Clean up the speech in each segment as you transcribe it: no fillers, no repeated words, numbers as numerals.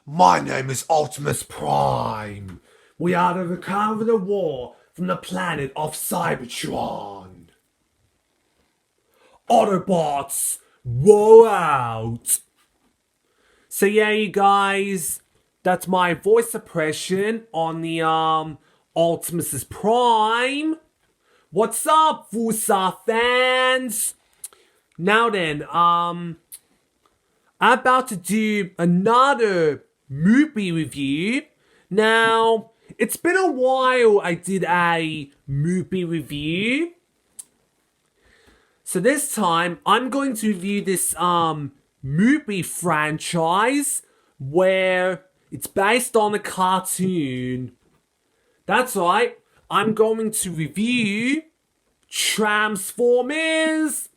My name is Optimus Prime. We are the return of the war from the planet of Cybertron. Autobots, roll out! So yeah, you guys, that's my voice suppression on the Optimus Prime. What's up, Fusa fans? Now then, I'm about to do another movie review. Now, it's been a while I did a movie review. So this time, I'm going to review this movie franchise where it's based on a cartoon. That's right, I'm going to review Transformers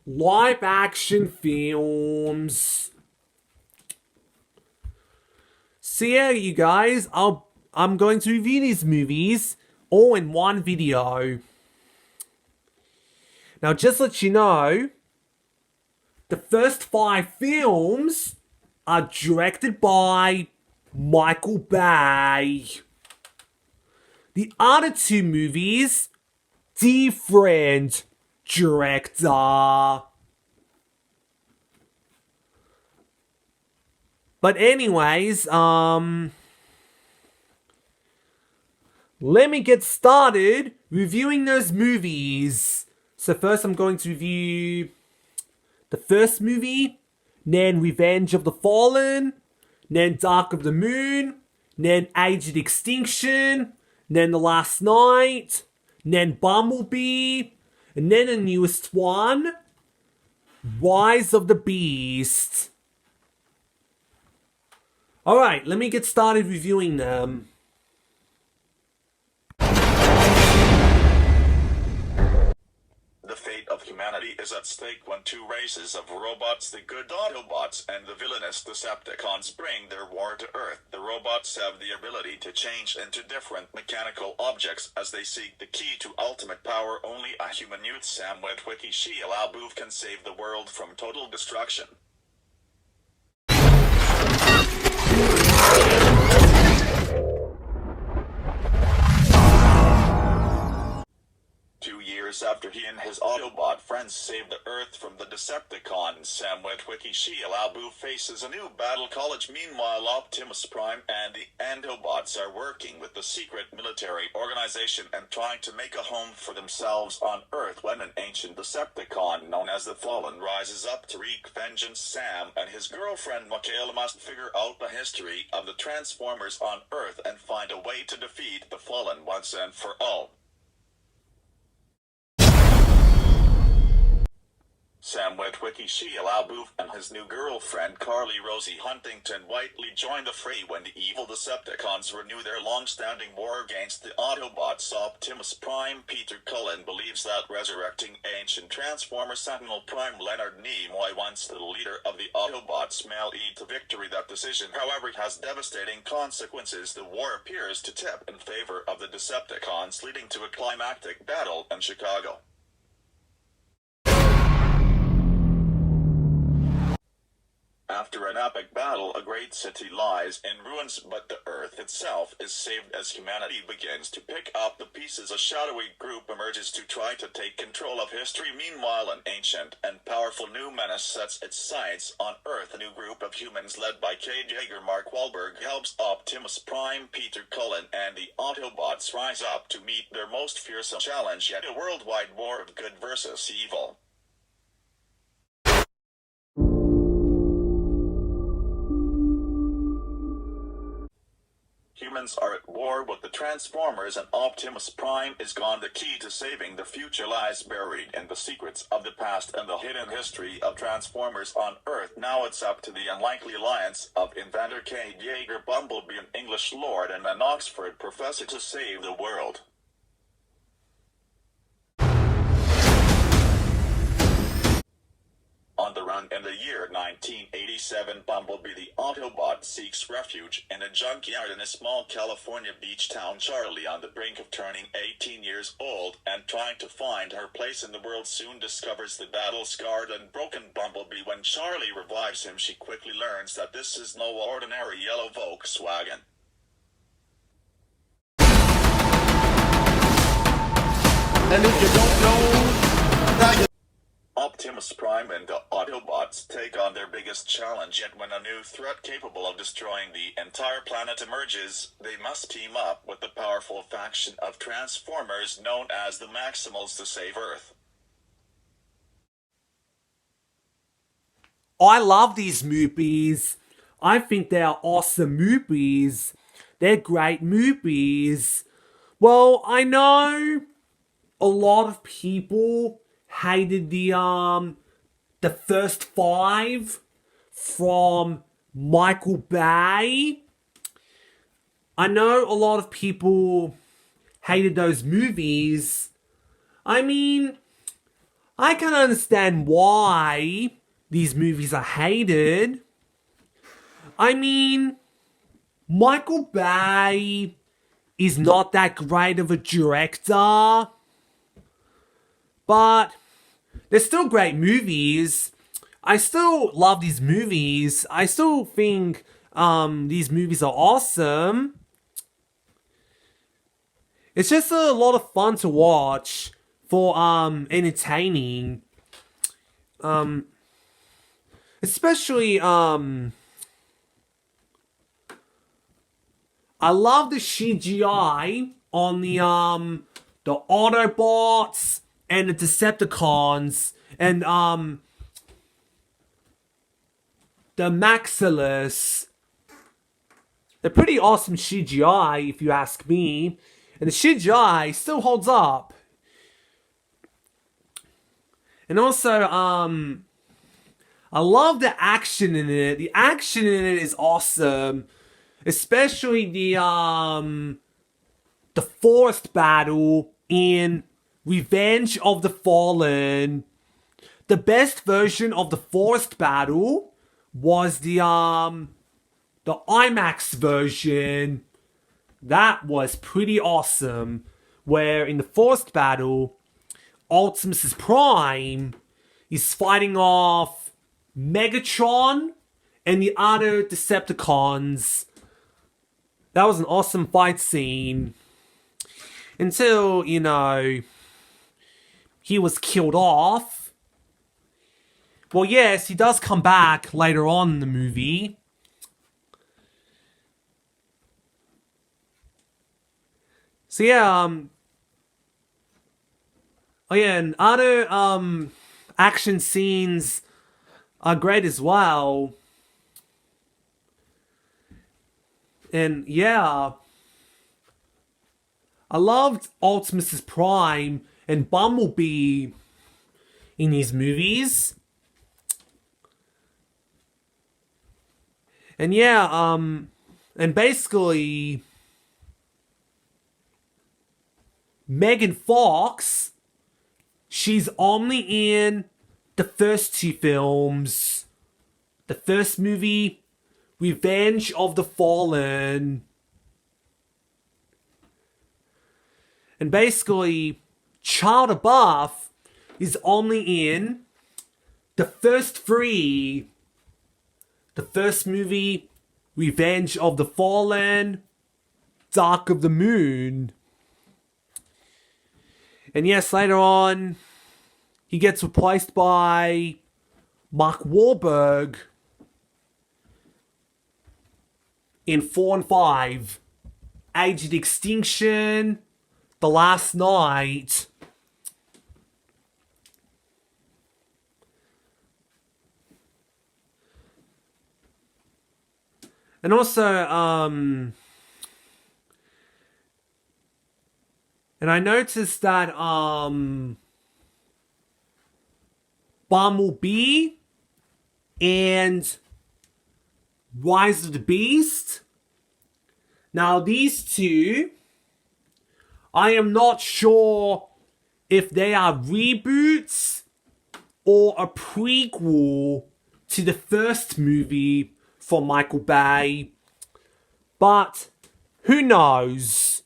live action films. So yeah, you guys, I'm going to review these movies all in one video. Now, just to let you know, the first 5 films are directed by Michael Bay. The other 2 movies, different director. But anyways, let me get started reviewing those movies. So first I'm going to review the first movie, then Revenge of the Fallen, then Dark of the Moon, then Age of Extinction, then The Last Night, then Bumblebee, and then the newest one, Rise of the Beast. Alright, let me get started reviewing them. The fate of humanity is at stake when 2 races of robots, the good Autobots and the villainous Decepticons, bring their war to Earth. The robots have the ability to change into different mechanical objects as they seek the key to ultimate power. Only a human youth, Sam Witwicky Shia LaBeouf, can save the world from total destruction. 2 years after he and his Autobot friends saved the Earth from the Decepticons, Sam Witwicky Shia LaBeouf faces a new battle. College. Meanwhile, Optimus Prime and the Endobots are working with the secret military organization and trying to make a home for themselves on Earth when an ancient Decepticon known as the Fallen rises up to wreak vengeance. Sam and his girlfriend Michaela must figure out the history of the Transformers on Earth and find a way to defeat the Fallen once and for all. Sam Witwicky Shia LaBeouf and his new girlfriend Carly Rosie Huntington Whiteley join the fray when the evil Decepticons renew their long-standing war against the Autobots. Optimus Prime Peter Cullen believes that resurrecting ancient Transformer Sentinel Prime Leonard Nimoy, once the leader of the Autobots, may lead to victory. That decision, however, has devastating consequences. The war appears to tip in favor of the Decepticons, leading to a climactic battle in Chicago. After an epic battle, a great city lies in ruins, but the Earth itself is saved as humanity begins to pick up the pieces. A shadowy group emerges to try to take control of history. Meanwhile, an ancient and powerful new menace sets its sights on Earth. A new group of humans led by Cade Yeager Mark Wahlberg helps Optimus Prime Peter Cullen and the Autobots rise up to meet their most fearsome challenge yet, a worldwide war of good versus evil. Humans are at war with the Transformers and Optimus Prime is gone. The key to saving the future lies buried in the secrets of the past and the hidden history of Transformers on Earth. Now it's up to the unlikely alliance of inventor Cade Yeager, Bumblebee, an English lord, and an Oxford professor to save the world. On the and in the year 1987, Bumblebee the Autobot seeks refuge in a junkyard in a small California beach town. Charlie, on the brink of turning 18 years old and trying to find her place in the world, soon discovers the battle-scarred and broken Bumblebee. When Charlie revives him, she quickly learns that this is no ordinary yellow Volkswagen. And if you don't know, now you Optimus Prime and the Autobots take on their biggest challenge, yet when a new threat capable of destroying the entire planet emerges, they must team up with the powerful faction of Transformers known as the Maximals to save Earth. I love these movies. I think they are awesome movies. They're great movies. Well, I know a lot of people hated the first 5 from Michael Bay. I know a lot of people hated those movies. I mean, I can understand why these movies are hated. I mean, Michael Bay is not that great of a director, but they're still great movies. I still love these movies. I still think these movies are awesome. It's just a lot of fun to watch for entertaining. Especially I love the CGI on the Autobots and the Decepticons and the Maxilus. They're pretty awesome CGI if you ask me. And the CGI still holds up. And also, I love the action in it. The action in it is awesome. Especially the forest battle in Revenge of the Fallen. The best version of the forest battle was the IMAX version. That was pretty awesome. Where in the forest battle, Optimus Prime is fighting off Megatron and the other Decepticons. That was an awesome fight scene. Until, you know, he was killed off. Well, yes, he does come back later on in the movie. So yeah, oh yeah, and other action scenes are great as well. And yeah, I loved Optimus Prime and Bumblebee in these movies. And yeah, and basically Megan Fox, she's only in the first 2 films. The first movie, Revenge of the Fallen. And basically, Shia LaBeouf is only in the first 3. The first movie, Revenge of the Fallen, Dark of the Moon. And yes, later on, he gets replaced by Mark Wahlberg in 4 and 5. Agent Extinction, The Last Night. And also, and I noticed that, Bumblebee and Rise of the Beast. Now, these 2, I am not sure if they are reboots or a prequel to the first movie from Michael Bay. But who knows?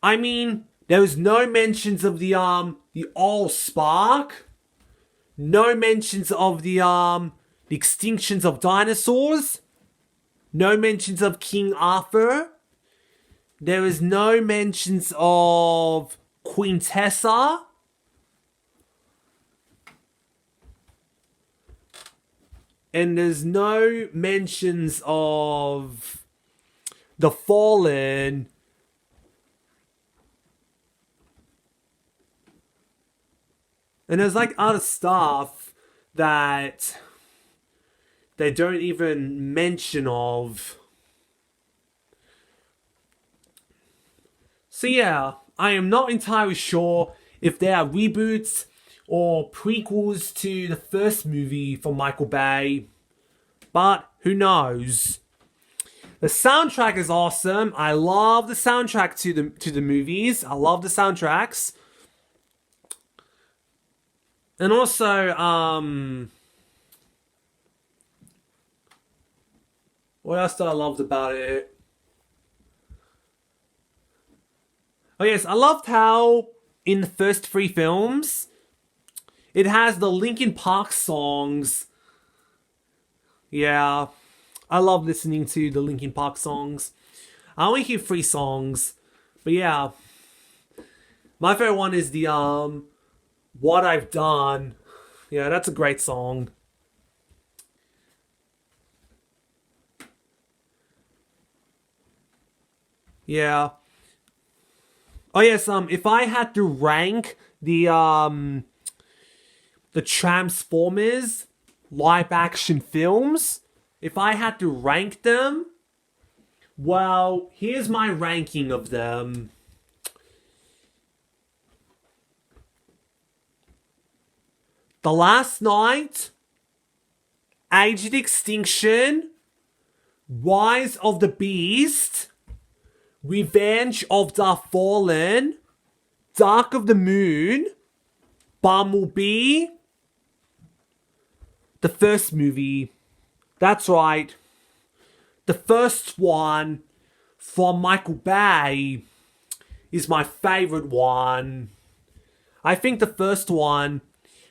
I mean, there was no mentions of the Allspark. No mentions of the extinctions of dinosaurs. No mentions of King Arthur. There is no mentions of Queen Tessa. And there's no mentions of the Fallen. And there's like other stuff that they don't even mention of. So yeah, I am not entirely sure if they are reboots or prequels to the first movie from Michael Bay, but who knows? The soundtrack is awesome. I love the soundtrack to the movies. I love the soundtracks. And also, what else did I love about it? Oh yes, I loved how in the first 3 films, it has the Linkin Park songs. Yeah, I love listening to the Linkin Park songs. I only hear 3 songs, but yeah. My favorite one is the What I've Done. Yeah, that's a great song. Yeah. Oh yes, if I had to rank the Transformers live action films, if I had to rank them, well, here's my ranking of them. The Last Knight, Age of Extinction, Rise of the Beast, Revenge of the Fallen, Dark of the Moon, Bumblebee, the first movie. That's right. The first one from Michael Bay is my favorite one. I think the first one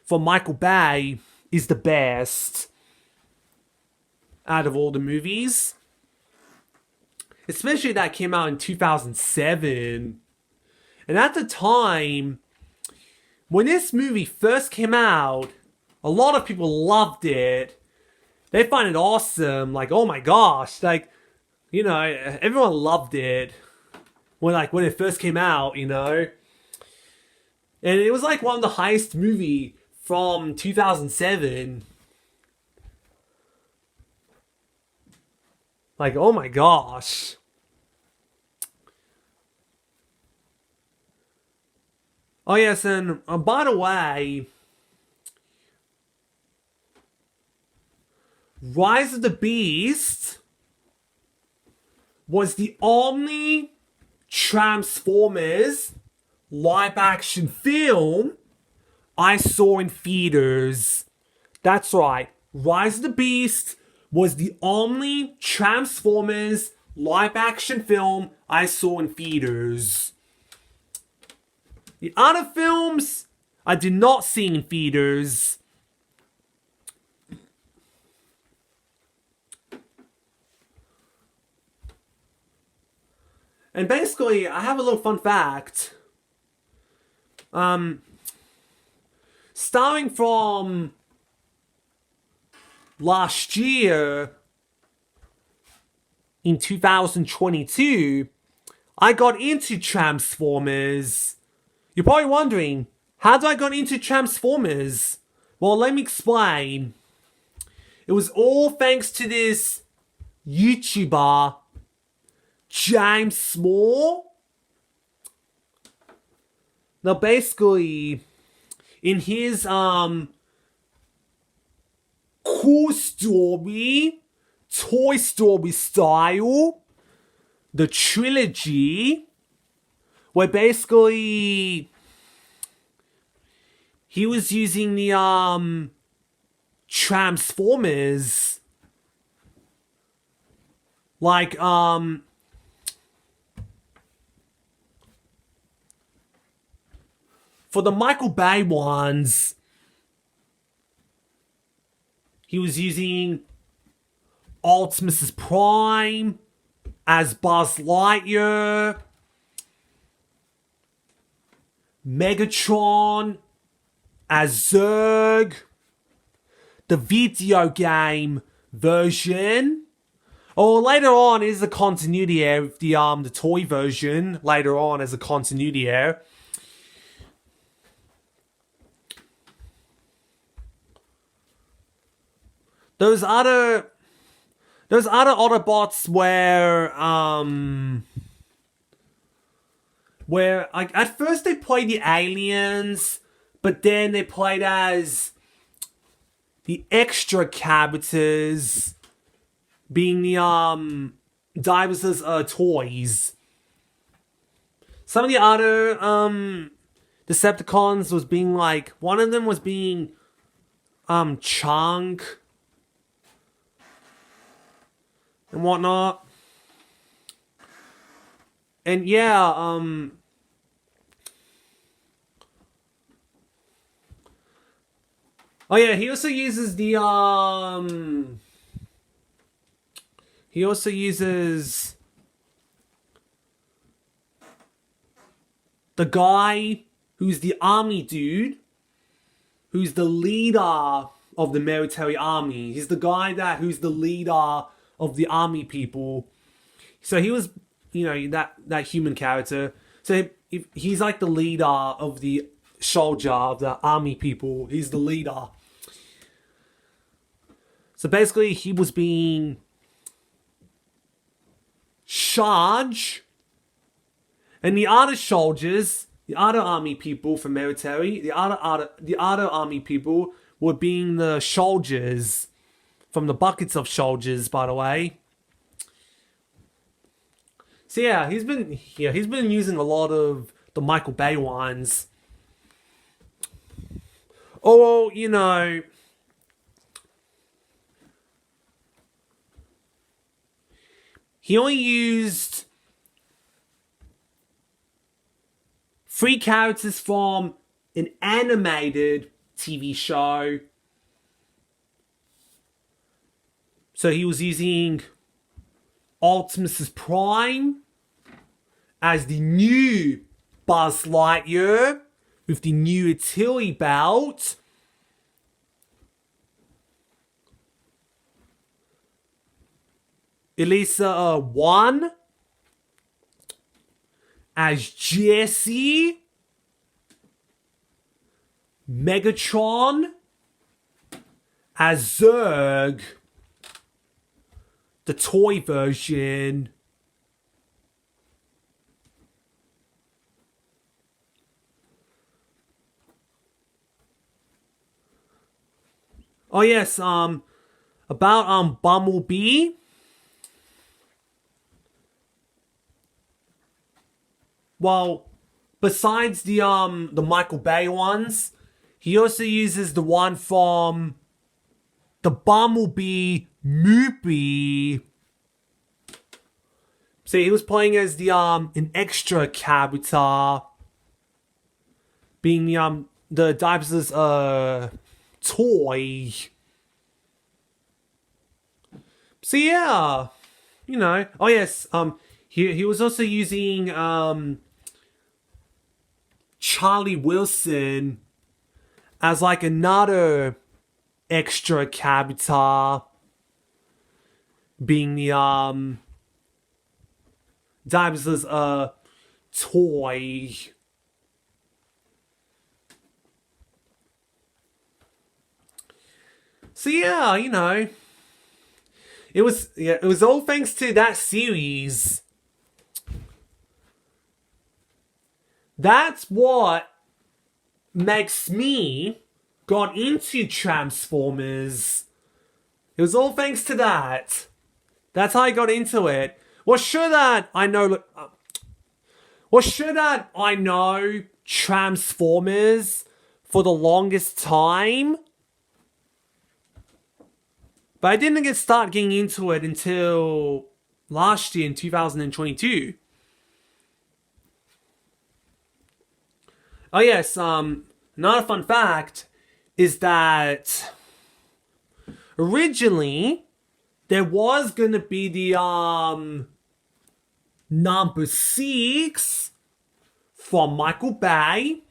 from Michael Bay is the best out of all the movies. Especially that came out in 2007. And at the time, when this movie first came out, a lot of people loved it. They find it awesome. Like, oh my gosh. Like, you know, everyone loved it. When it first came out, you know. And it was like one of the highest movie from 2007. Like, oh my gosh. Oh yes, and by the way, Rise of the Beast was the only Transformers live action film I saw in theaters. That's right, Rise of the Beast was the only Transformers live action film I saw in theaters. The other films I did not see in theaters. And basically, I have a little fun fact. Starting from last year, in 2022, I got into Transformers. You're probably wondering, how did I get into Transformers? Well, let me explain. It was all thanks to this YouTuber, James Small. Now basically, in his cool story, Toy Story style, the trilogy, where basically he was using the Transformers. Like, for the Michael Bay ones, he was using Optimus Prime as Buzz Lightyear, Megatron as Zurg, the video game version. Or later on is the continuity error with the toy version. Later on as a continuity error. Those other Autobots where like at first they played the aliens, but then they played as the extra characters, being the Divers' toys. Some of the other Decepticons was being like, one of them was being Chunk and whatnot. And yeah, oh yeah, he also uses the the guy who's the army dude, who's the leader of the military army. He's the guy who's the leader of the army people. So he was, you know, that human character. So he's like the leader of the soldier, of the army people. He's the leader. So basically he was being charged, and the other soldiers, the other army people from military, the other army people were being the soldiers from the buckets of soldiers, by the way. So yeah, he's been using a lot of the Michael Bay ones. Oh, you know, he only used 3 characters from an animated TV show. So he was using Optimus Prime as the new Buzz Lightyear with the new utility belt. Elisa 1 as Jesse. Megatron as Zurg, the toy version. Oh yes, about Bumblebee. Well, besides the Michael Bay ones, he also uses the one from the Bumblebee movie. So he was playing as the an extra character, being the Divers' toy. So yeah, you know. Oh yes, he was also using Charlie Wilson as like another extra character, being the Divers' toy. So yeah, you know, it was all thanks to that series. That's what makes me got into Transformers. It was all thanks to that. That's how I got into it. Was sure that I know Transformers for the longest time. But I didn't start getting into it until last year in 2022. Oh yes, another fun fact is that originally there was gonna be the number 6 from Michael Bay.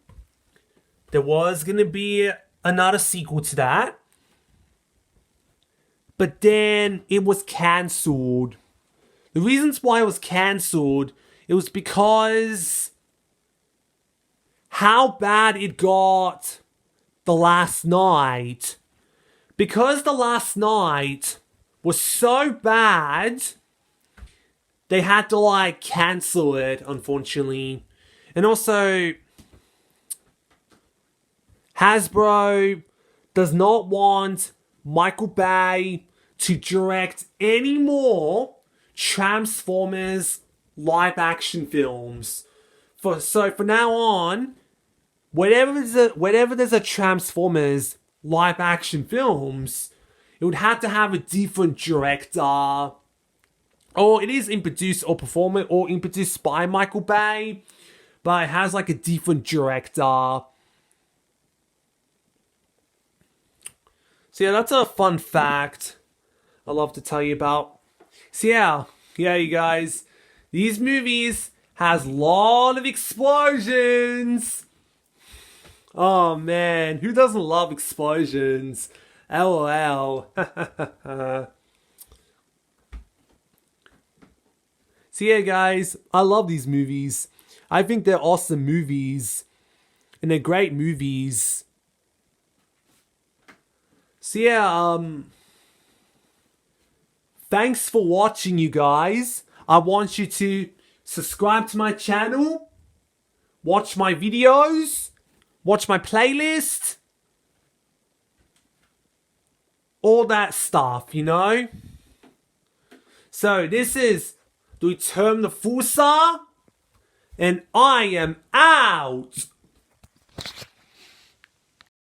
There was gonna be another sequel to that. But then it was cancelled. The reasons why it was cancelled, it was because how bad it got The Last Night. Because The Last Night was so bad, they had to cancel it, unfortunately. And also, Hasbro does not want Michael Bay to direct any more Transformers live action films. So for now on, whenever there's a Transformers live action films, it would have to have a different director, or it is produced or performed or produced by Michael Bay, but it has a different director. So yeah, that's a fun fact I love to tell you about. So yeah, you guys, these movies has a lot of explosions. Oh man, who doesn't love explosions? LOL. So yeah, guys, I love these movies. I think they're awesome movies, and they're great movies. So yeah, thanks for watching, you guys. I want you to subscribe to my channel, watch my videos, watch my playlist, all that stuff, you know? So this is the Return of Fusar, and I am out!